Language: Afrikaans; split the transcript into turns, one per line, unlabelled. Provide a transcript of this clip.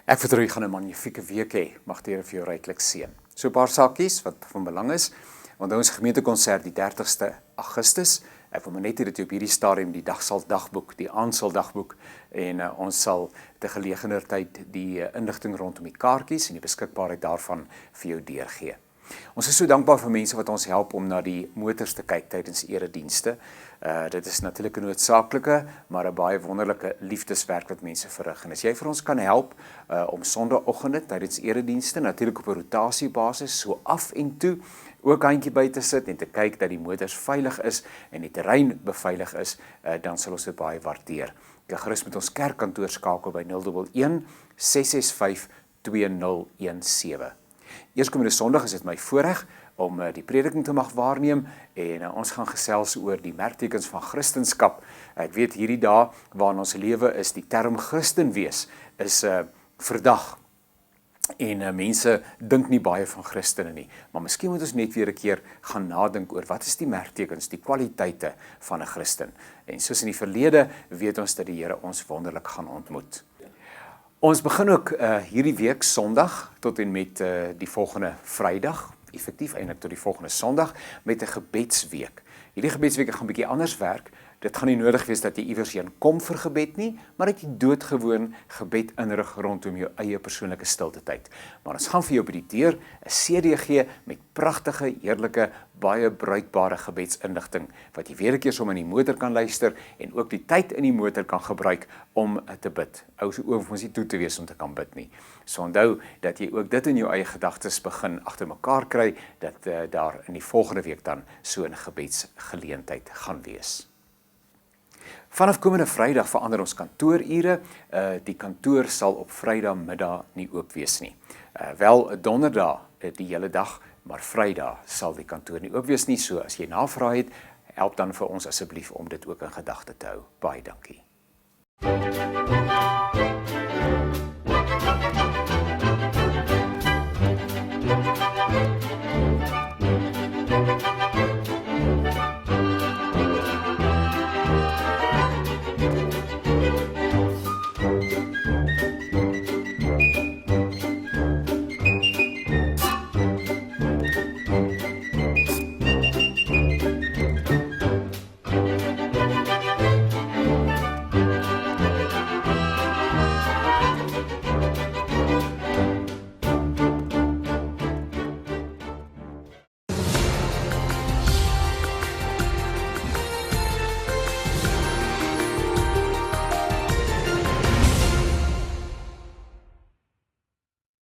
Ek vertrou jy gaan 'n magnifieke week hê. Mag die Here vir jou ryklik seën. So 'n paar saakies wat van belang is. Onthou ons gemeentekonsert die 30ste Augustus. Ek wil maar net hê dat jy op hierdie stadium die dag sal dagboek, die aand sal dagboek en ons sal te gelegener tyd die inligting rondom die kaartjies en die beskikbaarheid daarvan vir jou deurgee. Ons is so dankbaar vir mense wat ons help om na die motors te kyk tydens eredienste. Dit is natuurlik 'n noodsaaklike, maar 'n baie wonderlike liefdeswerk wat mense verrig. En as jy vir ons kan help om Sondagoggende tydens eredienste, natuurlik op 'n rotasiebasis, so af en toe, ook handjie by te sit en te kyk dat die motors veilig is en die terrein beveilig is, dan sal ons dit baie waardeer. Jy kan gerus met ons kerkkantoor skakel by 011 665 2017. Eerskomende Sondag is dit my voorreg om die prediking te mag waarneem en ons gaan gesels oor die merktekens van Christendom. Ek weet hierdie dae waarin ons lewe is die term Christen wees is verdag. En mense dink nie baie van Christene nie, maar miskien moet ons net weer 'n keer gaan nadink oor wat is die merktekens, die kwaliteite van 'n Christen. En soos in die verlede weet ons dat die Here ons wonderlik gaan ontmoet. Ons begin ook hierdie week Sondag tot en met die volgende Vrydag, effektief eintlik tot die volgende Sondag met 'n gebedsweek. Hierdie gebedsweek gaan 'n bietjie anders werk. Dit gaan nie nodig wees dat jy iewers heen kom vir gebed nie, maar dat jy doodgewoon gebed inrig rondom jou eie persoonlike stilte tyd. Maar ons gaan vir jou by die deur 'n CD gee met pragtige, heerlike, baie bruikbare gebedsinligting wat jy weer 'n keer sommer in die motor kan luister en ook die tyd in die motor kan gebruik om te bid. Ou se oom ons nie toe te wees om te kan bid nie. So onthou dat jy ook dit in jou eie gedagtes begin agter mekaar kry dat daar in die volgende week dan so 'n gebedsgeleentheid gaan wees. Vanaf komende Vrydag verander ons kantoorure. Die kantoor sal op Vrydagmiddag nie oop wees nie. Wel Donderdag die hele dag, maar Vrydag sal die kantoor nie oop wees nie. So as jy navraag het, help dan vir ons asseblief om dit ook in gedagte te hou. Baie dankie.